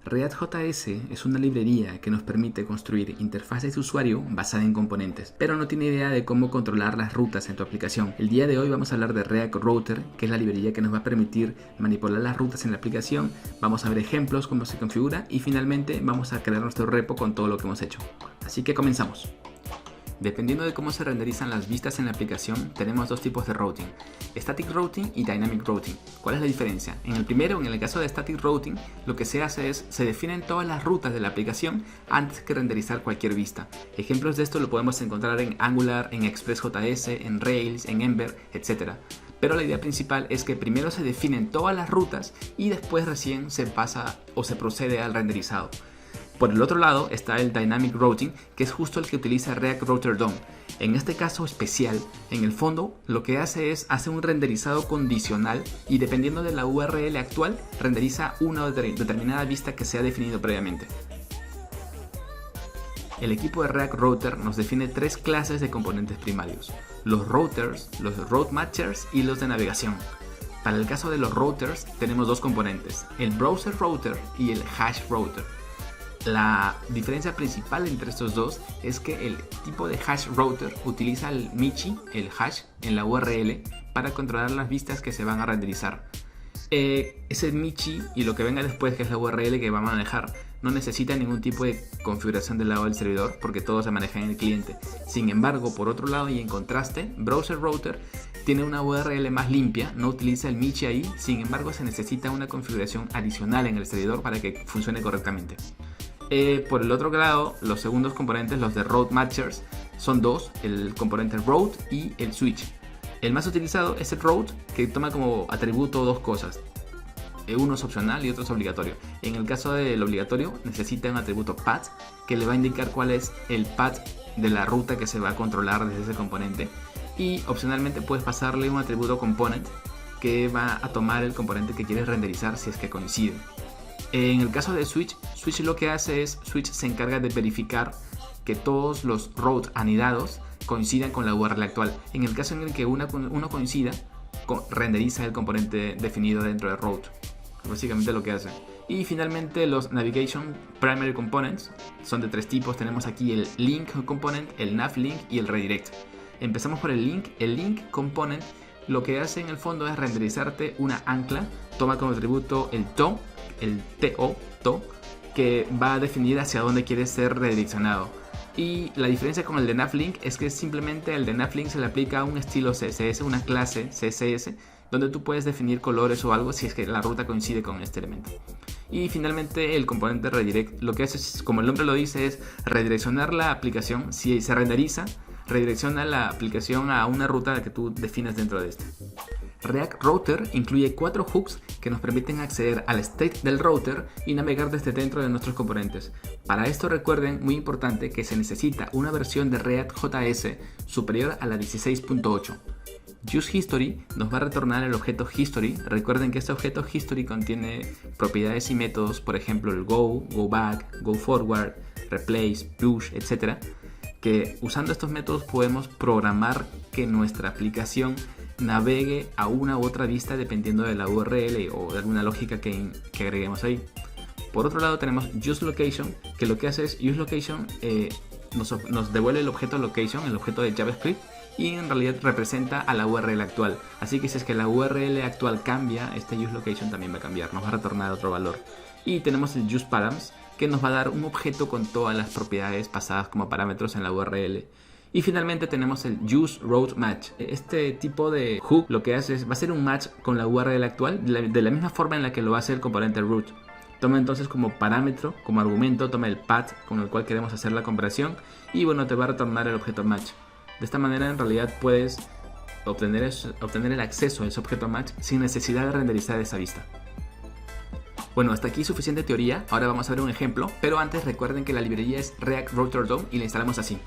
React.js es una librería que nos permite construir interfaces de usuario basada en componentes, pero no tiene idea de cómo controlar las rutas en tu aplicación. El día de hoy vamos a hablar de React Router, que es la librería que nos va a permitir manipular las rutas en la aplicación. Vamos a ver ejemplos, cómo se configura y finalmente vamos a crear nuestro repo con todo lo que hemos hecho. Así que comenzamos. Dependiendo de cómo se renderizan las vistas en la aplicación, tenemos dos tipos de routing: Static Routing y Dynamic Routing. ¿Cuál es la diferencia? En el primero, en el caso de Static Routing, lo que se hace es, se definen todas las rutas de la aplicación antes que renderizar cualquier vista. Ejemplos de esto lo podemos encontrar en Angular, en Express.js, en Rails, en Ember, etc. Pero la idea principal es que primero se definen todas las rutas y después recién se pasa o se procede al renderizado. Por el otro lado está el Dynamic Routing, que es justo el que utiliza React Router DOM. En este caso especial, en el fondo, lo que hace es hacer un renderizado condicional y dependiendo de la URL actual, renderiza una determinada vista que se ha definido previamente. El equipo de React Router nos define tres clases de componentes primarios: los routers, los route matchers y los de navegación. Para el caso de los routers tenemos dos componentes, el browser router y el hash router. La diferencia principal entre estos dos es que el tipo de hash router utiliza el Michi, el hash, en la URL para controlar las vistas que se van a renderizar. Ese Michi y lo que venga después, que es la URL que va a manejar, no necesita ningún tipo de configuración del lado del servidor porque todo se maneja en el cliente. Sin embargo, por otro lado y en contraste, Browser Router tiene una URL más limpia, no utiliza el Michi ahí, sin embargo se necesita una configuración adicional en el servidor para que funcione correctamente. Por el otro lado, los segundos componentes, los de Route Matchers, son dos: el componente Route y el Switch. El más utilizado es el Route, que toma como atributo dos cosas. Uno es opcional y otro es obligatorio. En el caso del obligatorio necesita un atributo path que le va a indicar cuál es el path de la ruta que se va a controlar desde ese componente. Y opcionalmente puedes pasarle un atributo component que va a tomar el componente que quieres renderizar si es que coincide. En el caso de Switch lo que hace es, Switch se encarga de verificar que todos los routes anidados coincidan con la URL actual. En el caso en el que uno coincida, renderiza el componente definido dentro de route. Básicamente lo que hace. Y finalmente los Navigation Primary Components son de tres tipos. Tenemos aquí el Link Component, el Nav Link y el Redirect. Empezamos por el Link. El Link Component lo que hace en el fondo es renderizarte una ancla. Toma como atributo el TO, el TO, que va a definir hacia dónde quiere ser redireccionado. Y la diferencia con el de Navlink es que simplemente el de Navlink se le aplica a un estilo CSS, una clase CSS, donde tú puedes definir colores o algo si es que la ruta coincide con este elemento. Y finalmente el componente redirect lo que hace es, como el nombre lo dice, es redireccionar la aplicación. Si se renderiza, redirecciona la aplicación a una ruta que tú defines dentro de este. React Router incluye 4 hooks que nos permiten acceder al state del router y navegar desde dentro de nuestros componentes. Para esto recuerden, muy importante, que se necesita una versión de React.js superior a la 16.8. UseHistory nos va a retornar el objeto History. Recuerden que este objeto History contiene propiedades y métodos, por ejemplo el Go, Go Back, Go Forward, Replace, Push, etc. Que usando estos métodos podemos programar que nuestra aplicación navegue a una u otra vista dependiendo de la URL o de alguna lógica que agreguemos ahí. Por otro lado tenemos useLocation, que lo que hace es useLocation nos devuelve el objeto location, el objeto de JavaScript, y en realidad representa a la URL actual. Así que si es que la URL actual cambia, este useLocation también va a cambiar, nos va a retornar otro valor. Y tenemos el useParams, que nos va a dar un objeto con todas las propiedades pasadas como parámetros en la URL. Y finalmente tenemos el useRouteMatch. Este tipo de hook lo que hace es, va a hacer un match con la URL actual de la misma forma en la que lo hace el componente root. Toma entonces como parámetro, como argumento, toma el path con el cual queremos hacer la comparación y bueno, te va a retornar el objeto match. De esta manera en realidad puedes obtener el acceso a ese objeto match sin necesidad de renderizar esa vista. Bueno, hasta aquí suficiente teoría, ahora vamos a ver un ejemplo, pero antes recuerden que la librería es React Router DOM y la instalamos así.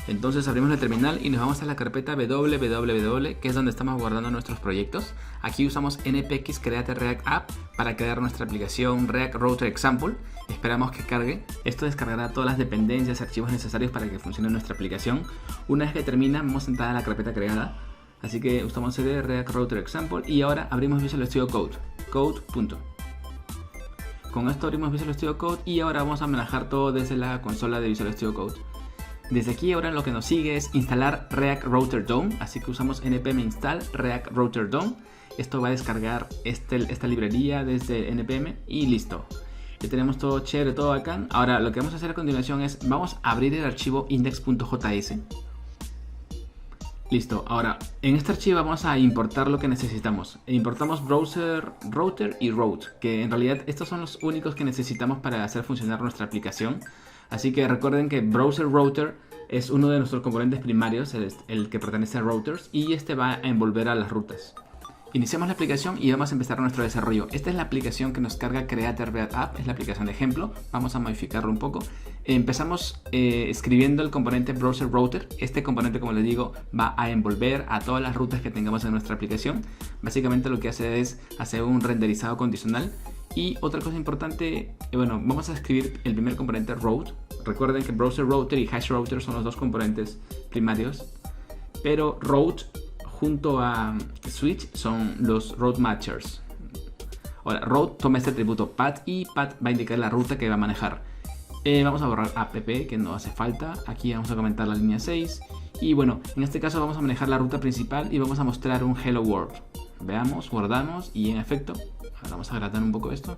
Entonces abrimos la terminal y nos vamos a la carpeta www, que es donde estamos guardando nuestros proyectos. Aquí usamos npx create react app para crear nuestra aplicación React Router Example. Esperamos que cargue. Esto descargará todas las dependencias y archivos necesarios para que funcione nuestra aplicación. Una vez que termina, vamos a entrar a la carpeta creada. Así que usamos cd React Router Example y ahora abrimos Visual Studio Code. con esto abrimos Visual Studio Code y ahora vamos a manejar todo desde la consola de Visual Studio Code. Desde aquí ahora lo que nos sigue es instalar React Router DOM, así que usamos npm install React Router DOM. Esto va a descargar esta librería desde npm y listo. Ya tenemos todo chévere, todo bacán. Ahora lo que vamos a hacer a continuación es, vamos a abrir el archivo index.js. Listo, ahora en este archivo vamos a importar lo que necesitamos. Importamos browser, router y route, que en realidad estos son los únicos que necesitamos para hacer funcionar nuestra aplicación. Así que recuerden que browser router es uno de nuestros componentes primarios, el que pertenece a routers, y este va a envolver a las rutas. Iniciamos la aplicación y vamos a empezar nuestro desarrollo. Esta es la aplicación que nos carga Creator React App, es la aplicación de ejemplo. Vamos a modificarlo un poco. Empezamos escribiendo el componente browser router. Este componente, como les digo, va a envolver a todas las rutas que tengamos en nuestra aplicación. Básicamente lo que hace es hacer un renderizado condicional. Y otra cosa importante, bueno, vamos a escribir el primer componente route. Recuerden que browser router y hash router son los dos componentes primarios, pero route junto a switch son los route matchers. Ahora, route toma este atributo path y path va a indicar la ruta que va a manejar. Vamos a borrar app, que no hace falta. Aquí vamos a comentar la línea 6. Y bueno, en este caso vamos a manejar la ruta principal y vamos a mostrar un hello world. Veamos, guardamos y en efecto, ahora vamos a agrandar un poco esto.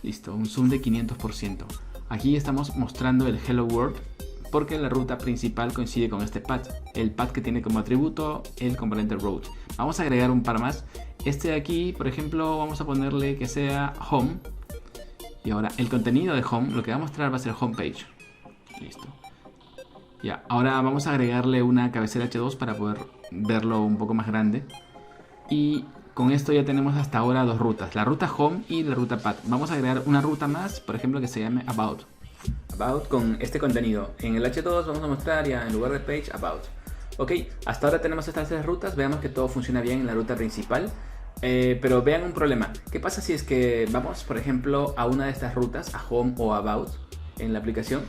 Listo, un zoom de 500%. Aquí estamos mostrando el hello world porque la ruta principal coincide con este path, el path que tiene como atributo el componente route. Vamos a agregar un par más. Este de aquí, por ejemplo, vamos a ponerle que sea home. Y ahora el contenido de home, lo que va a mostrar va a ser homepage. Listo. Ya, ahora vamos a agregarle una cabecera H2 para poder verlo un poco más grande. Y con esto ya tenemos hasta ahora dos rutas, la ruta home y la ruta path. Vamos a agregar una ruta más, por ejemplo, que se llame about con este contenido. En el H2 vamos a mostrar ya en lugar de page about. Ok, hasta ahora tenemos estas tres rutas. Veamos que todo funciona bien en la ruta principal. Pero vean un problema. ¿Qué pasa si es que vamos, por ejemplo, a una de estas rutas, a home o about en la aplicación?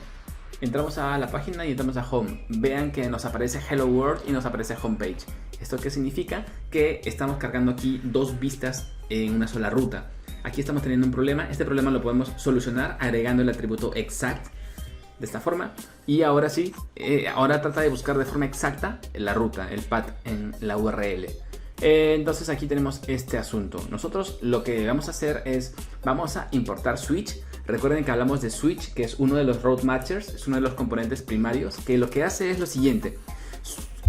Entramos a la página y entramos a home. Vean que nos aparece hello world y nos aparece homepage. ¿Esto qué significa? Que estamos cargando aquí dos vistas en una sola ruta. Aquí estamos teniendo un problema. Este problema lo podemos solucionar agregando el atributo exact de esta forma. Y ahora sí, ahora trata de buscar de forma exacta la ruta, el path en la URL. Entonces aquí tenemos este asunto. Nosotros lo que vamos a hacer es, vamos a importar switch. Recuerden que hablamos de switch, que es uno de los route matchers, es uno de los componentes primarios, que lo que hace es lo siguiente.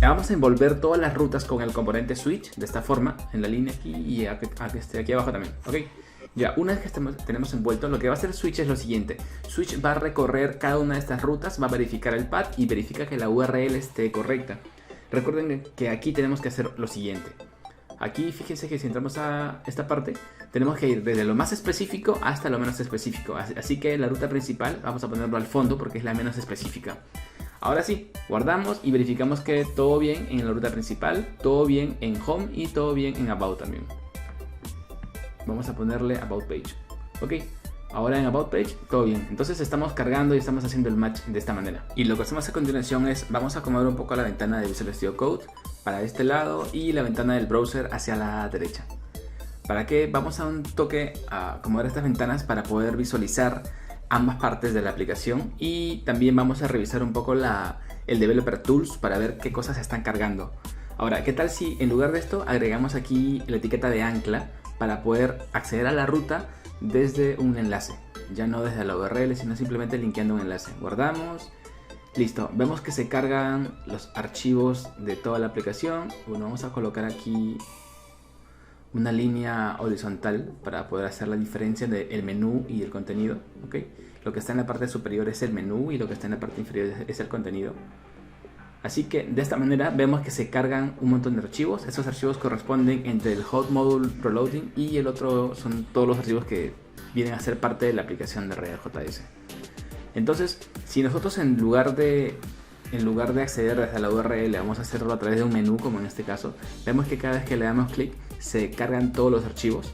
Vamos a envolver todas las rutas con el componente switch de esta forma, en la línea aquí y aquí abajo también, ¿ok? Ya, una vez que tenemos envuelto, lo que va a hacer switch es lo siguiente. Switch va a recorrer cada una de estas rutas, va a verificar el path y verifica que la URL esté correcta. Recuerden que aquí tenemos que hacer lo siguiente. Aquí fíjense que si entramos a esta parte, tenemos que ir desde lo más específico hasta lo menos específico. Así que la ruta principal vamos a ponerlo al fondo porque es la menos específica. Ahora sí, guardamos y verificamos que todo bien en la ruta principal, todo bien en home y todo bien en about también. Vamos a ponerle about page. Ok, ahora en about page todo bien. Entonces estamos cargando y estamos haciendo el match de esta manera. Y lo que hacemos a continuación es, vamos a acomodar un poco la ventana de Visual Studio Code para este lado y la ventana del browser hacia la derecha. ¿Para qué? Vamos a un toque a acomodar estas ventanas para poder visualizar ambas partes de la aplicación y también vamos a revisar un poco el Developer Tools para ver qué cosas se están cargando. Ahora, ¿qué tal si en lugar de esto agregamos aquí la etiqueta de ancla para poder acceder a la ruta desde un enlace? Ya no desde la URL, sino simplemente linkeando un enlace. Guardamos. Listo, vemos que se cargan los archivos de toda la aplicación. Bueno, vamos a colocar aquí una línea horizontal para poder hacer la diferencia del menú y el contenido. ¿Okay? Lo que está en la parte superior es el menú y lo que está en la parte inferior es el contenido. Así que de esta manera vemos que se cargan un montón de archivos. Esos archivos corresponden entre el hot module reloading y el otro son todos los archivos que vienen a ser parte de la aplicación de React.js. Entonces, si nosotros en lugar de acceder desde la URL vamos a hacerlo a través de un menú, como en este caso, vemos que cada vez que le damos clic se cargan todos los archivos.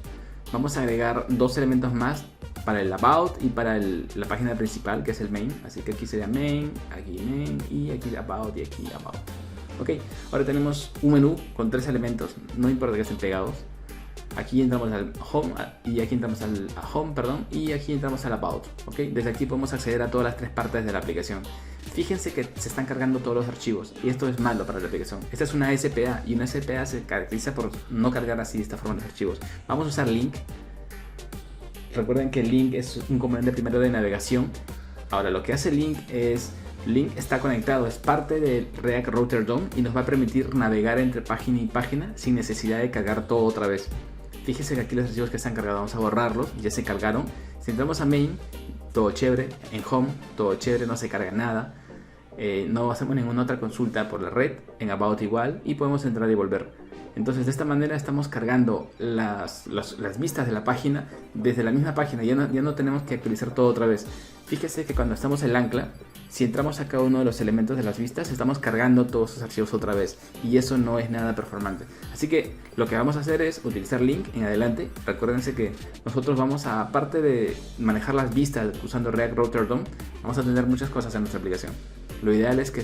Vamos a agregar dos elementos más para el about y para la página principal, que es el main. Así que aquí sería main y aquí about y aquí about. Ok, ahora tenemos un menú con tres elementos, no importa que estén pegados. Aquí entramos al home y aquí entramos al home, perdón, y aquí entramos al about, ¿ok? Desde aquí podemos acceder a todas las tres partes de la aplicación. Fíjense que se están cargando todos los archivos y esto es malo para la aplicación. Esta es una SPA y una SPA se caracteriza por no cargar así de esta forma los archivos. Vamos a usar link. Recuerden que link es un componente primero de navegación. Ahora lo que hace link es... Link está conectado, es parte de React Router DOM y nos va a permitir navegar entre página y página sin necesidad de cargar todo otra vez. Fíjense que aquí los archivos que están cargados, vamos a borrarlos, ya se cargaron. Si entramos a main, todo chévere, en home, todo chévere, no se carga nada. No hacemos ninguna otra consulta por la red, en about igual, y podemos entrar y volver. Entonces de esta manera estamos cargando las vistas de la página desde la misma página, ya no tenemos que actualizar todo otra vez. Fíjese que cuando estamos en el ancla, si entramos a cada uno de los elementos de las vistas, estamos cargando todos esos archivos otra vez y eso no es nada performante. Así que lo que vamos a hacer es utilizar link en adelante. Recuérdense que nosotros vamos a, aparte de manejar las vistas usando React Router DOM, vamos a tener muchas cosas en nuestra aplicación. Lo ideal es que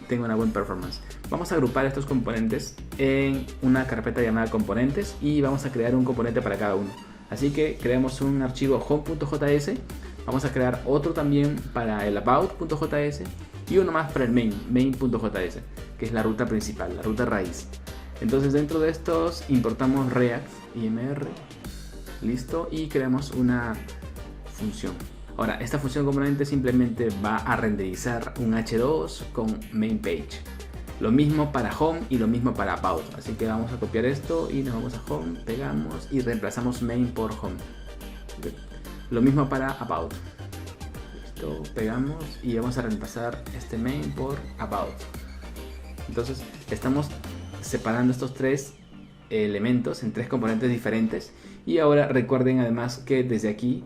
tenga una buena performance. Vamos a agrupar estos componentes en una carpeta llamada componentes y vamos a crear un componente para cada uno. Así que creamos un archivo home.js, vamos a crear otro también para el about.js y uno más para el main.js, que es la ruta principal, la ruta raíz. Entonces dentro de estos importamos React IMR, listo, y creamos una función. Ahora, esta función componente simplemente va a renderizar un H2 con main page. Lo mismo para home y lo mismo para about. Así que vamos a copiar esto y nos vamos a home, pegamos y reemplazamos main por home. Lo mismo para about. Listo, pegamos y vamos a reemplazar este main por about. Entonces estamos separando estos tres elementos en tres componentes diferentes. Y ahora recuerden además que desde aquí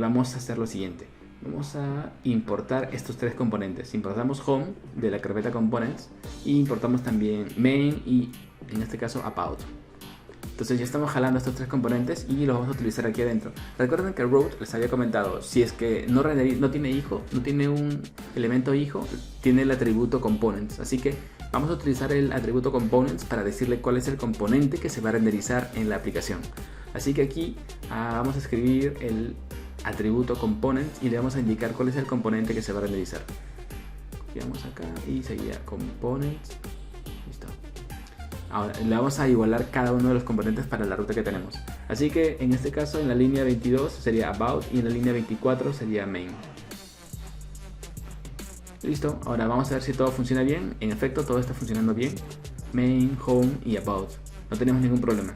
vamos a hacer lo siguiente. Vamos a importar estos tres componentes. Importamos home de la carpeta components y importamos también main y en este caso about. Entonces ya estamos jalando estos tres componentes y los vamos a utilizar aquí adentro. Recuerden que root, les había comentado, si es que no tiene hijo, no tiene un elemento hijo, tiene el atributo components. Así que vamos a utilizar el atributo components para decirle cuál es el componente que se va a renderizar en la aplicación. Así que aquí vamos a escribir el atributo components y le vamos a indicar cuál es el componente que se va a renderizar. Copiamos acá y seguía components. Listo. Ahora le vamos a igualar cada uno de los componentes para la ruta que tenemos. Así que en este caso en la línea 22 sería about y en la línea 24 sería main. Listo. Ahora vamos a ver si todo funciona bien. En efecto, todo está funcionando bien. Main, home y about. No tenemos ningún problema.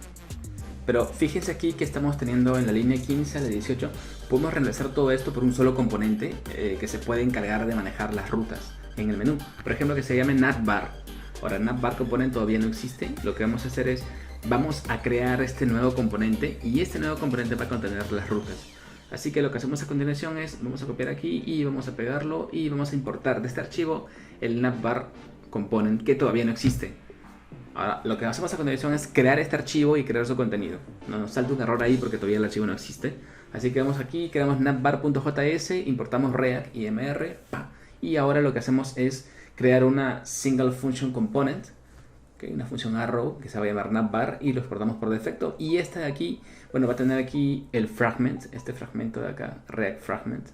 Pero fíjense aquí que estamos teniendo en la línea 15 a la 18, podemos reemplazar todo esto por un solo componente que se puede encargar de manejar las rutas en el menú. Por ejemplo, que se llame navbar. Ahora, navbar component todavía no existe. Lo que vamos a hacer es, vamos a crear este nuevo componente y este nuevo componente va a contener las rutas. Así que lo que hacemos a continuación es, vamos a copiar aquí y vamos a pegarlo y vamos a importar de este archivo el navbar component que todavía no existe. Ahora, lo que hacemos a continuación es crear este archivo y crear su contenido. No nos salta un error ahí porque todavía el archivo no existe. Así que vamos aquí, creamos navbar.js, importamos React IMR, y ahora lo que hacemos es crear una single function component, una función arrow que se va a llamar navbar y lo exportamos por defecto. Y esta de aquí, bueno, va a tener aquí el fragment, este fragmento de acá, React fragment.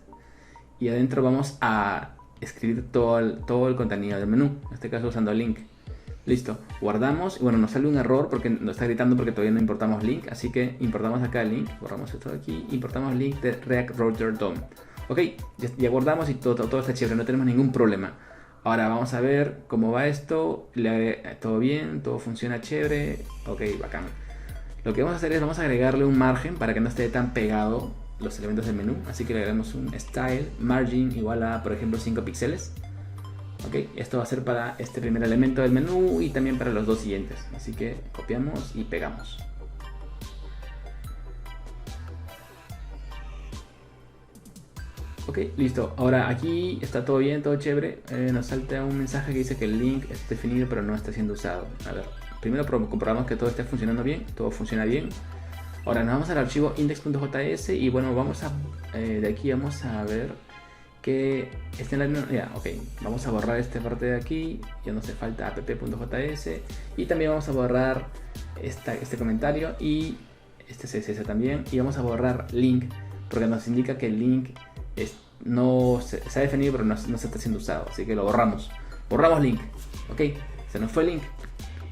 Y adentro vamos a escribir todo el contenido del menú, en este caso usando link. Listo, guardamos y bueno, nos sale un error porque nos está gritando porque todavía no importamos link, así que importamos acá el link, borramos esto de aquí, importamos link de React Router DOM. Ok, ya guardamos y todo está chévere, no tenemos ningún problema. Ahora vamos a ver cómo va esto, todo bien, todo funciona chévere, ok, bacán. Lo que vamos a hacer es, vamos a agregarle un margen para que no esté tan pegado los elementos del menú, así que le agregamos un style margin igual a, por ejemplo, 5 píxeles. Ok, esto va a ser para este primer elemento del menú y también para los dos siguientes. Así que copiamos y pegamos. Ok, listo. Ahora aquí está todo bien, todo chévere. Nos salta un mensaje que dice que el link es definido pero no está siendo usado. A ver, primero comprobamos que todo esté funcionando bien, todo funciona bien. Ahora nos vamos al archivo index.js y bueno, de aquí vamos a ver que esté en la... Ya, ok, vamos a borrar esta parte de aquí, ya no hace falta app.js, y también vamos a borrar este comentario y este CSS también, y vamos a borrar link, porque nos indica que el link no se ha definido pero no se está siendo usado, así que lo borramos. Borramos link, ok, se nos fue el link.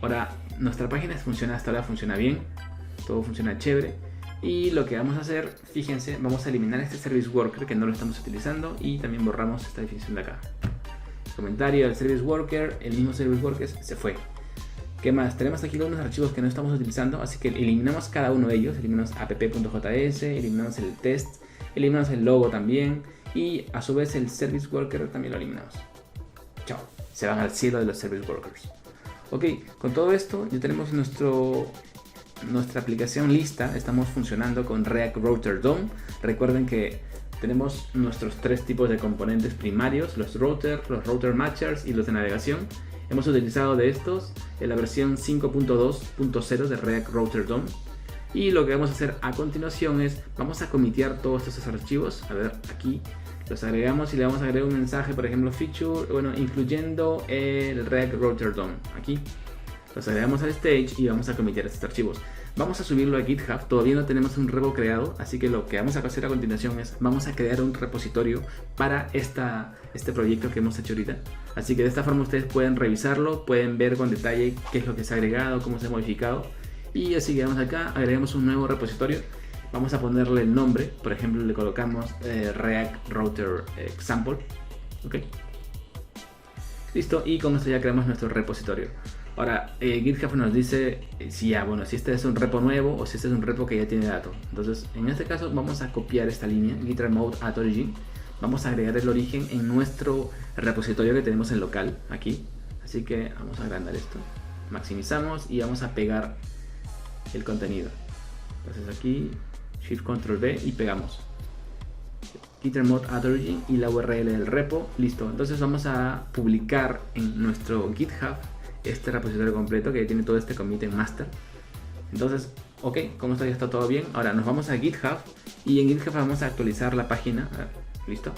Ahora nuestra página funciona, hasta ahora funciona bien, todo funciona chévere. Y lo que vamos a hacer, fíjense, vamos a eliminar este service worker que no lo estamos utilizando y también borramos esta definición de acá. Comentario del service worker, el mismo service worker se fue. ¿Qué más? Tenemos aquí algunos archivos que no estamos utilizando, así que eliminamos cada uno de ellos. Eliminamos app.js, eliminamos el test, eliminamos el logo también y a su vez el service worker también lo eliminamos. Chao, se van al cielo de los service workers. Ok, con todo esto ya tenemos nuestra aplicación lista. Estamos funcionando con React Router DOM. Recuerden que tenemos nuestros tres tipos de componentes primarios, los router matchers y los de navegación. Hemos utilizado de estos en la versión 5.2.0 de React Router DOM. Y lo que vamos a hacer a continuación es, vamos a comitear todos estos archivos. A ver, aquí los agregamos y le vamos a agregar un mensaje, por ejemplo, feature, bueno, incluyendo el React Router DOM. Aquí los agregamos al stage y vamos a comitear estos archivos. Vamos a subirlo a GitHub, todavía no tenemos un repo creado, así que lo que vamos a hacer a continuación es, vamos a crear un repositorio para este proyecto que hemos hecho ahorita. Así que de esta forma ustedes pueden revisarlo, pueden ver con detalle qué es lo que se ha agregado, cómo se ha modificado. Y así que vamos acá, agregamos un nuevo repositorio. Vamos a ponerle el nombre, por ejemplo le colocamos React Router Example. Ok. Listo, y con esto ya creamos nuestro repositorio. Ahora, GitHub nos dice si este es un repo nuevo o si este es un repo que ya tiene datos. Entonces, en este caso vamos a copiar esta línea, git remote at origin. Vamos a agregar el origen en nuestro repositorio que tenemos en local, aquí. Así que vamos a agrandar esto, maximizamos y vamos a pegar el contenido. Entonces aquí, Shift Control V y pegamos. Git remote at origin y la URL del repo, listo. Entonces vamos a publicar en nuestro GitHub este repositorio completo que tiene todo este commit en master. Entonces, ok, como esto ya está todo bien, ahora nos vamos a GitHub y en GitHub vamos a actualizar la página. Listo,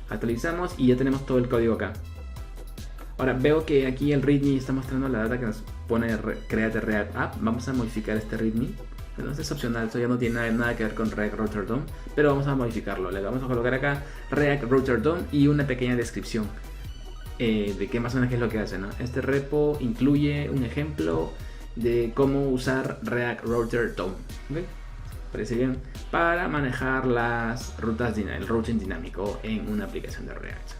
actualizamos y ya tenemos todo el código acá. Ahora veo que aquí el readme está mostrando la data que nos pone create React App. Vamos a modificar este readme. Entonces es opcional, eso ya no tiene nada que ver con React Router DOM, pero vamos a modificarlo. Le vamos a colocar acá React Router DOM y una pequeña descripción de qué más o menos qué es lo que hace, ¿no? Este repo incluye un ejemplo de cómo usar React Router DOM, ¿okay? Parece bien, para manejar las rutas, el routing dinámico en una aplicación de React.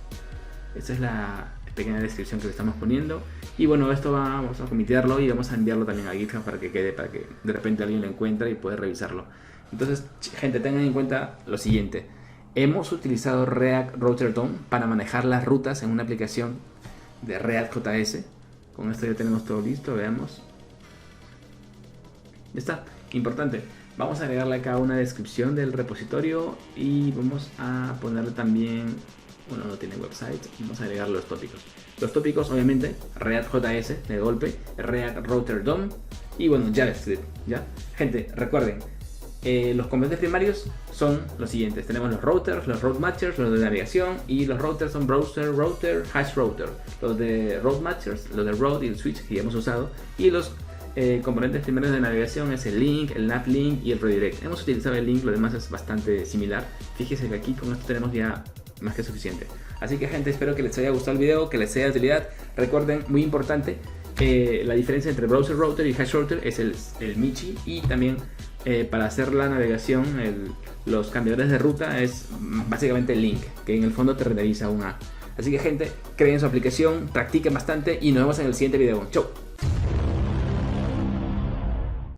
Esta es la pequeña descripción que le estamos poniendo. Y bueno, esto vamos a comitearlo y vamos a enviarlo también a GitHub para que quede, para que de repente alguien lo encuentre y pueda revisarlo. Entonces, gente, tengan en cuenta lo siguiente. Hemos utilizado React Router DOM para manejar las rutas en una aplicación de React.js. Con esto ya tenemos todo listo, veamos. Ya está, importante. Vamos a agregarle acá una descripción del repositorio y vamos a ponerle también, bueno, no tiene website, vamos a agregar los tópicos. Los tópicos, obviamente, React.js de golpe, React Router DOM y bueno, JavaScript, ¿ya? Gente, recuerden, los componentes primarios son los siguientes. Tenemos los routers, los route matchers, los de navegación, y los routers son browser, router, hash router. Los de route matchers, los de route y el switch que ya hemos usado, y los componentes primarios de navegación es el link, el nav link y el redirect. Hemos utilizado el link, lo demás es bastante similar. Fíjense que aquí con esto tenemos ya más que suficiente. Así que gente, espero que les haya gustado el video, que les sea de utilidad. Recuerden, muy importante, la diferencia entre browser router y hash router es el Michi, y también para hacer la navegación, los cambiadores de ruta es básicamente el link, que en el fondo te renderiza una. Así que gente, creen su aplicación, practiquen bastante y nos vemos en el siguiente video. Chau.